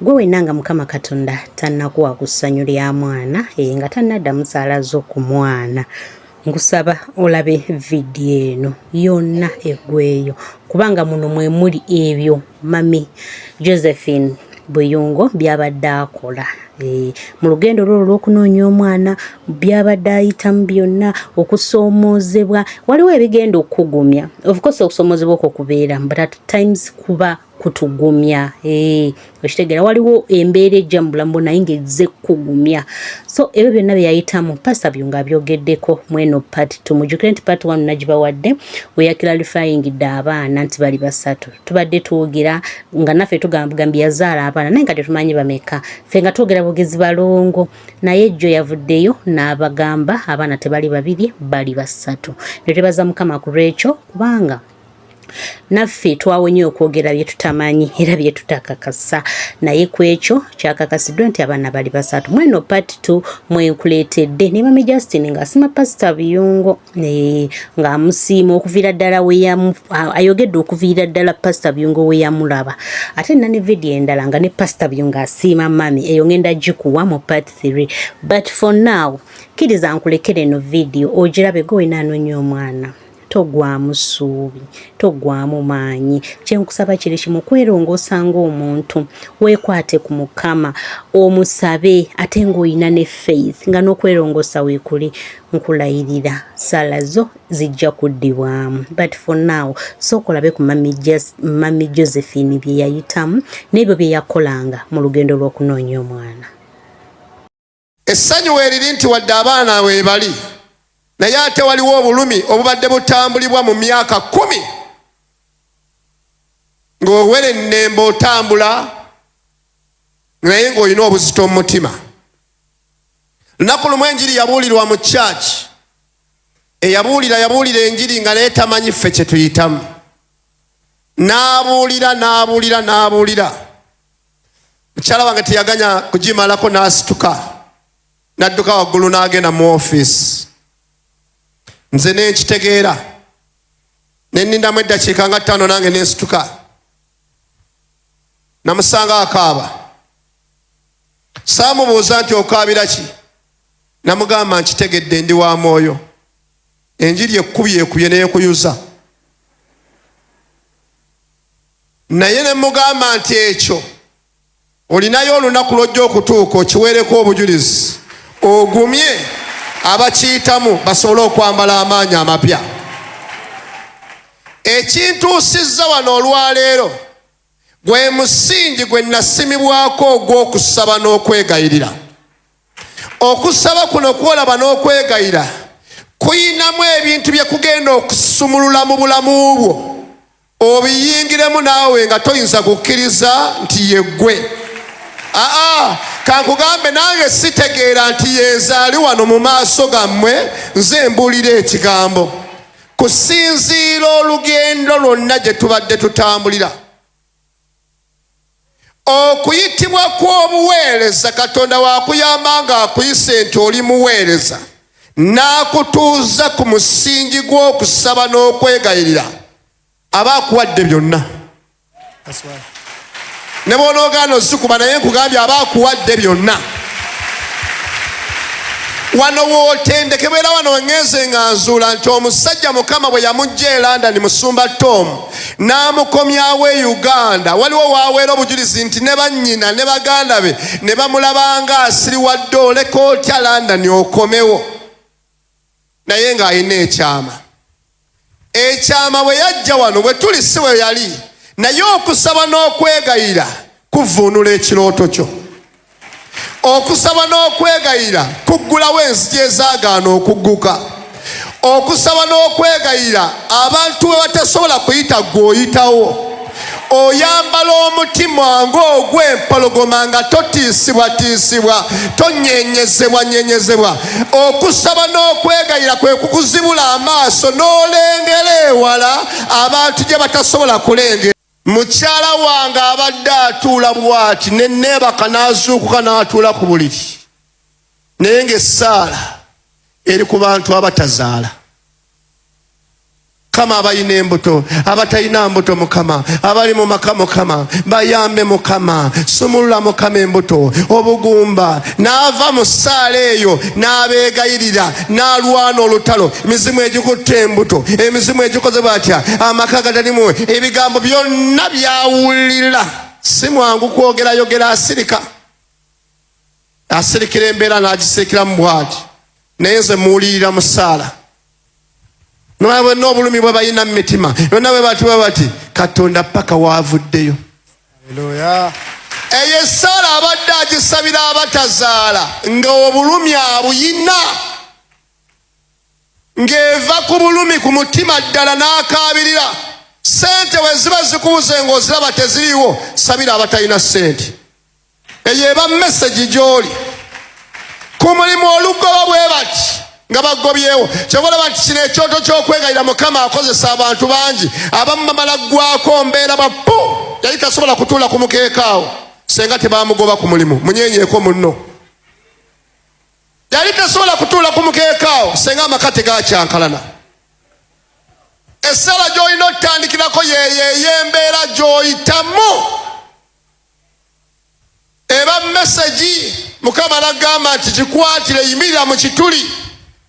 gwe wenanga Mukama Katonda tannakuwa kusanyulya mwana nga tannadda musaalazo ku mwana, nkusaba olabe vidiyo eno yonna eggweyo kubanga muno mwe muli ebyo Mami Josephine Buyungo byabadde akola mu lugendo lwo olw'okunoonya omwana, byabadde ayitamu byonna, okusoomoozebwa. Waliwo ebigenda okukugumya, of course okusoomoozebwa okwo kubeera, but at times kuba kutugumya. Okitegeera waliwo embeera ejja mu bulamu naye ng'ezze kukugumya. So ebyo byonna bye yayitamu Pastor Buyungo abyogeddeko mweno part 2. Mujjukire nti part 1 nagibawadde we yaklarifyingidde abaana nti bali basatu. Tubadde twogera nga naffe tugambye yazaala abaana naye nga tetumanyi bameka. Ffe nga twogera bugezi balongo, naye jjo yavuddeyo n'abagamba abaana tebali babiri, bali basatu. Ne twebaza Mukama ku lwekyo kubanga naffe twawonye okwogera bye tutamanyi era bye tutakakasa, naye ku ekyo kyakakasiddwa nti abaana bali basatu. Mweno part 2 mwenkuleetedde ne Mami Justin ng'asima Pastor Buyungo ng'amusiima okuviira ddala ayogedde okuviira ddala Pastor Buyungo we yamulaba. Ate nina ne vidiyo endala nga ne Pastor Buyungo asiima Mami, eyo ngenda gikuwa mu part 3. But for now, kkiriza nkulekere eno vidiyo ogirabe gwe weenanoonya omwana. Togwamu ssuubi, togwamu maanyi. Kyenkusaba kiri kimu, kwerongoosa ng'omuntu, weekwate ku Mukama, omusabe ate ng'olina ne faith nga n'okwerongoosa weekuli. Nkulayirira sala zo zijja kuddibwamu. But for now, sooka olabe ku Mami Josephine bye yayitamu n'ebyo bye yakolanga mu lugendo lw'okunoonya omwana. Essanyu weeriri nti wadde abaana weebali, naye ate waliwo obulumi obubadde butambulibwa mu myaka 10 ng'owere ennembe otambula naye ng'olina obuzito mu mutima. Lunaku lumu enjiri yabuulirwa mu church, yabuulira enjiri nga naye tamanyi ffe kye tuyitamu. N'abuulira mukyala wange teyaganya kugimalako, n'asituka n'adduka waggulu n'agenda mu office. Nze nenkitegeera ne nnindamu eddakiika nga 5 nange nensituka. Namusanga akaaba. Saamubuuza nti okaabira ki? Namugamba nkitegedde ndi wa mwoyo. Enjiri ekubye n'ekuyuza. Naye ne mugamba nti ekyo olinayo olunaku lw'ojja okutuuka okiweereko obujulizi, ogumye abakiyitamu basobole okwambala amaanyi amapya. Ekintuusizza wano olwaleero gwe musingi gwe nasimibwako ogw'okusaba n'okwegayirira. Okusaba kuno kwolaba n'okwegayira kuyinamu ebintu bye kugenda okusumulula mu bulamu bwo, obiyingiremu naawe nga toyinza kukkiriza nti yeggwe. Kankugambe nange sitegeera nti yezaali wano mu maaso gammwe nze mbuulira ekigambo. Kusinziira olugendo lwonna gye tubadde tutambulira, okuyitibwa kw'obuweereza Katonda waakuyamba nga akuyise nti oli muweereza, n'akutuuza ku musingi gw'okusaba n'okwegayirira, aba akuwadde byonna. Ne bw'onoogaana ozikuba naye nkugambye aba akuwadde byonna. Wano wootendekebwa era wano wengenze nga nzuula nti omusajja Mukama bwe yamugja e London Musumba Tom n'amukomyawo e Uganda, waliwo waaweera obujulizi nti ne bannyina ne baganda be ne bamulabanga asiriwadde, oleka otya London okomewo. Naye ng'alina ekyama. Ekyama bwe yajja wano bwe tuli si bwe yali, naye okusaba n'okwegayira kuvuunula ekirooto kyo. Okusaba n'okwegayira kuggulawo enzigi ezaagaana okugguka. Okusaba n'okwegayira abantu we batasobola kuyita gw'oyitawo. Oyambala omutima ng'ogw'empologoma nga totiisibwatiisibwa, tonyenyezebwa. Okusaba n'okwegayira kwe kukuzibula amaaso n'olengera ewala abantu gye batasobola kulengera. Mukyala wange abadde atuula bw'ati ne neebaka n'azuukuka n'atuula ku buliri, naye ng'essaala eri ku bantu abatazaala. kama abayina embuto abatayina mbuto Mukama abali mu maka Mukama bayambe Mukama sumulula Mukama embuto obugumba n'ava mu ssaala eyo n'abeegayirira n'alwana olutalo emizimu egikutte embuto emizimu egikoze batya amaka gatalimu ebigambo byonna byawulira si mwangu kwogerayogera asirikira embeera n'agisirikiramu bw'ati naye nze muwulirira mu ssaala Nwawe n'obulumi bwe bayina mu mitima nawe bati Katonda paka waavuddeyo. Haleluya. Eyo essaala abadde agisabira abatazaala nga obulumi abuyina ng'eva ku bulumi ku mutima ddala n'akaabirira sente we ziba zikubuze ng'oziraba teziriiwo sabira abatalina sente. Eyo eba mesegi gy'oli ku mulimu olugoba bwe bati nga bagobyewo kyobola bati kino ekyoto ky'okwegayira Mukama akozesa abantu bangi abamu bamala ggwako mbeera bapo yali tasobola kutuula ku mukeeka awo senga tebamugoba ku mulimu munyenyeeko munno yali tasobola kutuula ku mukeeka awo senga amaka tegakyankalana. Essala gy'olina otandikirako yeyembeera gy'oyitamu eba mesegi Mukama n'agamba nti kikwatire yimirira mu kituli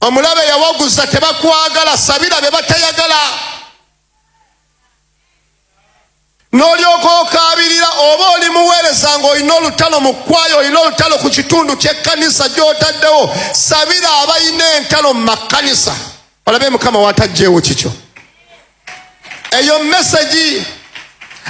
omulabe yawaguza tebakwagala sabira be batayagala n'olyoka okaabirira oba oli muweereza ng'olina olutalo mu kkwayo olina olutalo ku kitundu ky'ekkanisa gy'otaddewo sabira abayina entalo mu makanisa olabe Mukama watajjeewo kikyo. Eyo mesegi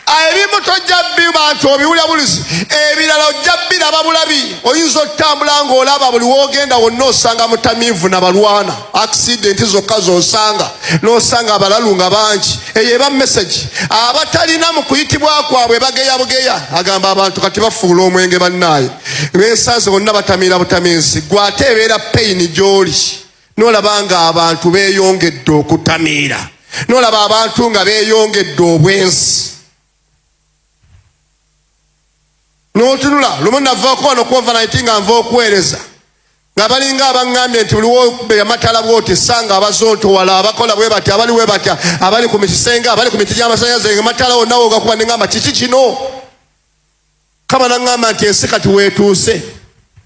ebimu tojja bantu obiwulira bulizi ebirala ojja biraba bulabi oyinza otambula ng'olaba buli woogenda wonna osanga mutamiivu nabalwana accidenti zokka z'osanga n'osanga abalalu nga bangi. Eyo eba mesegi abatalina mu kuyitibwa kwabwe bageya bugeya agamba abantu kati bafuula omwenge bannaaye beesanze bonna batamiira butamiizi gwe ate ebeera peyini gy'oli n'olaba nga abantu beeyongedde okutamiira n'olaba abantu nga beeyongedde obwensi n'otunula lumu navaako wano kuovernight nga nva okuweereza nga balinga abaŋŋambye nti buliwo amatala bwoti sanga abazontowala abakola bwe batya abali bwe batya abali ku mikisenge abali ku miti gy'amasannyalaze nga matala wonna wogakuba neŋŋamba kiki kino Kama naŋŋamba nti ensi kati weetuuse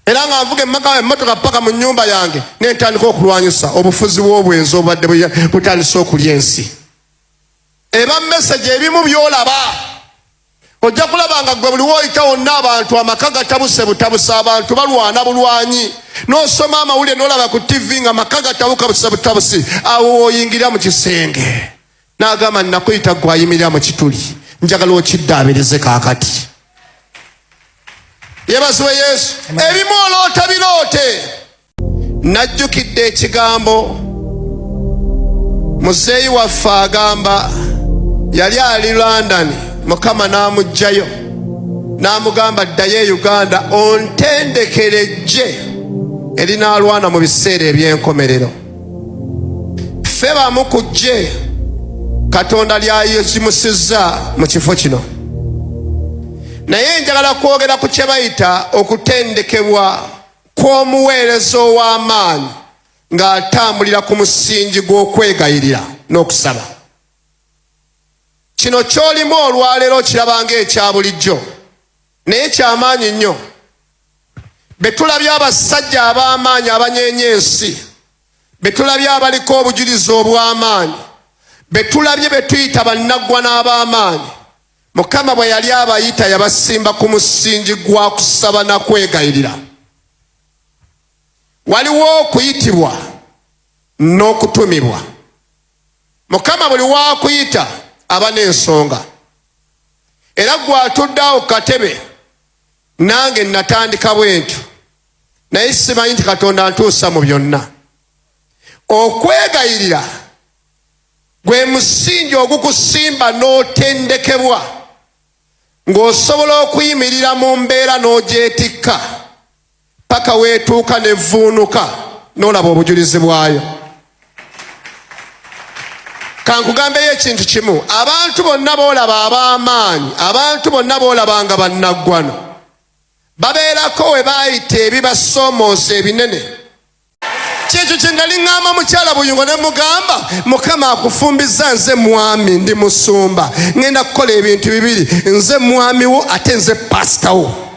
era nga nvuga emmotoka paka mu nnyumba yange n'entandika okulwanyisa obufuzi bw'obwenzi obubadde butandise okulya ensi. Eba mesegi ebimu by'olaba ojja kulaba nga gwe buli woyita wonna abantu amaka gatabuse butabusa abantu balwana bulwanyi n'osoma amawulire n'olaba ku TV nga amaka gatabuka butabusi awo oyingira mu kisenge n'agamba nakuyita gwe ayimirira mu kituli njagala okiddaabirize kaakati. Yebaziwe Yesu. Ebimu oloota biroote. Najjukidde ekigambo muzeeyi waffe agamba yali ali London Mukama n'amugjayo n'amugamba ddayo e Uganda ontendekere ejje erinaalwana mu biseera eby'enkomerero. Ffe bamu ku ggye Katonda lyayizimusizza mu kifo kino. Naye njagala kwogera ku kye bayita okutendekebwa kw'omuweereza ow'amaanyi ng'atambulira ku musingi gw'okwegayirira n'okusaba. Kino ky'olimu olwaleero kiraba ng'ekya bulijjo naye ky'amaanyi nnyo. Be tulabye abasajja ab'amaanyi abanyeenya ensi, be tulabye abaliko obujulizi obw'amaanyi, be tulabye be tuyita bannaggwa n'ab'amaanyi, Mukama bwe yali abayita yabasimba ku musingi gwa kusaba na kwegayirira. Waliwo okuyitibwa n'okutumibwa. Mukama buli waakuyita aba n'ensonga. Era gwe atudde awo ku katebe nange natandika bwentyo naye simanyi nti Katonda antuusa mu byonna. Okwegayirira gwe musingi ogukusimba n'otendekebwa ng'osobola okuyimirira mu mbeera n'ogyetikka paka weetuuka n'evvuunuka n'olaba obujulizi bwayo. Kankugambeyo ekintu kimu, abantu bonna boolaba ab'amaanyi, abantu bonna boolaba nga bannaggwano babeerako we baayita ebibasoomooza ebinene. kyekyo kye nali ŋŋamba mukyala Buyungo ne mugamba Mukama akufumbiza nze mwami ndi musumba ŋŋenda kukola ebintu bibiri nze mwami wo ate nze pasita wo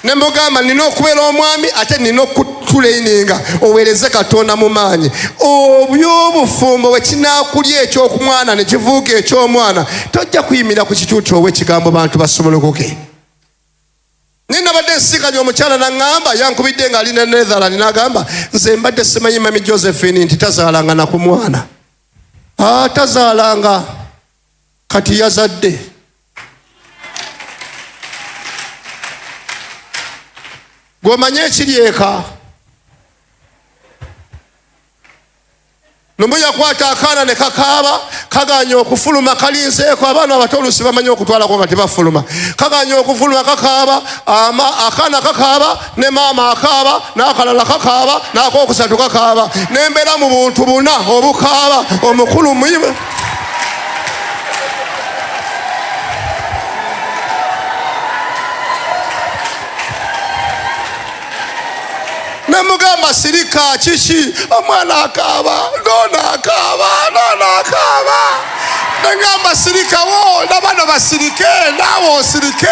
ne mugamba nina okubeera omwami ate nina okutulaininga oweereze Katonda mu maanyi obyobufumbo bwe kinaakulya ekyokumwana ne kivuuka ekyomwana tojja kuyimira ku kituuti ow'ekigambo bantu basobolokoke. Naye nabadde nsiikanya omukyala n'aŋŋamba yankubidde ng'ali ne Netherland n'agamba nze mbadde simanyi mami Josephine nti tazaalanga na ku mwana. Tazaalanga kati yazadde. Gw'omanye ekiri eka Numbu yakwata akaana ne kakaaba kaganya okufuluma kalinzeeko abaana abato oluusi bamanyi okutwalako nga tebafuluma kaganya okufuluma kakaaba akaana kakaaba ne maama akaaba n'akalala kakaaba n'akookusatu kakaaba n'embeera mu buntu buna obukaaba omukulu muyibe nemugamba sirika kiki omwana akaaba noona akaaba negamba sirikawo nabano basirike naawe osirike.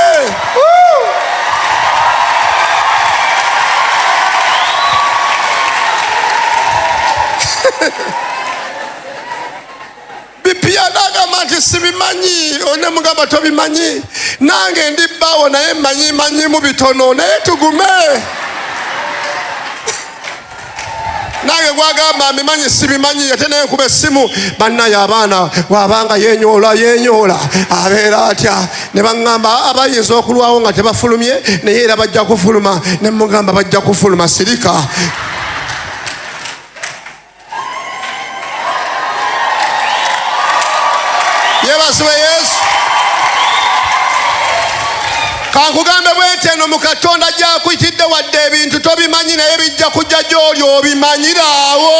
Bipya nagamba nti sibimanyi onemugamba tobimanyi nange ndi bbaawo naye manyimu bitono naye tugume. Nange gwagamba mbimanyi sibimanyi ate naye nkuba essimu bannaye abaana wabanga yenyoola abeera atya ne baŋŋamba abayinza okulwawo nga tebafulumye naye era bajja kufuluma ne mugamba bajja kufuluma sirika. Yeebazibwe Yesu. Kankugambe bwete eno mu Katonda gy'akuyitidde wadde ebintu tobimanyi naye bijja kujja gy'oli obimanyiraawo.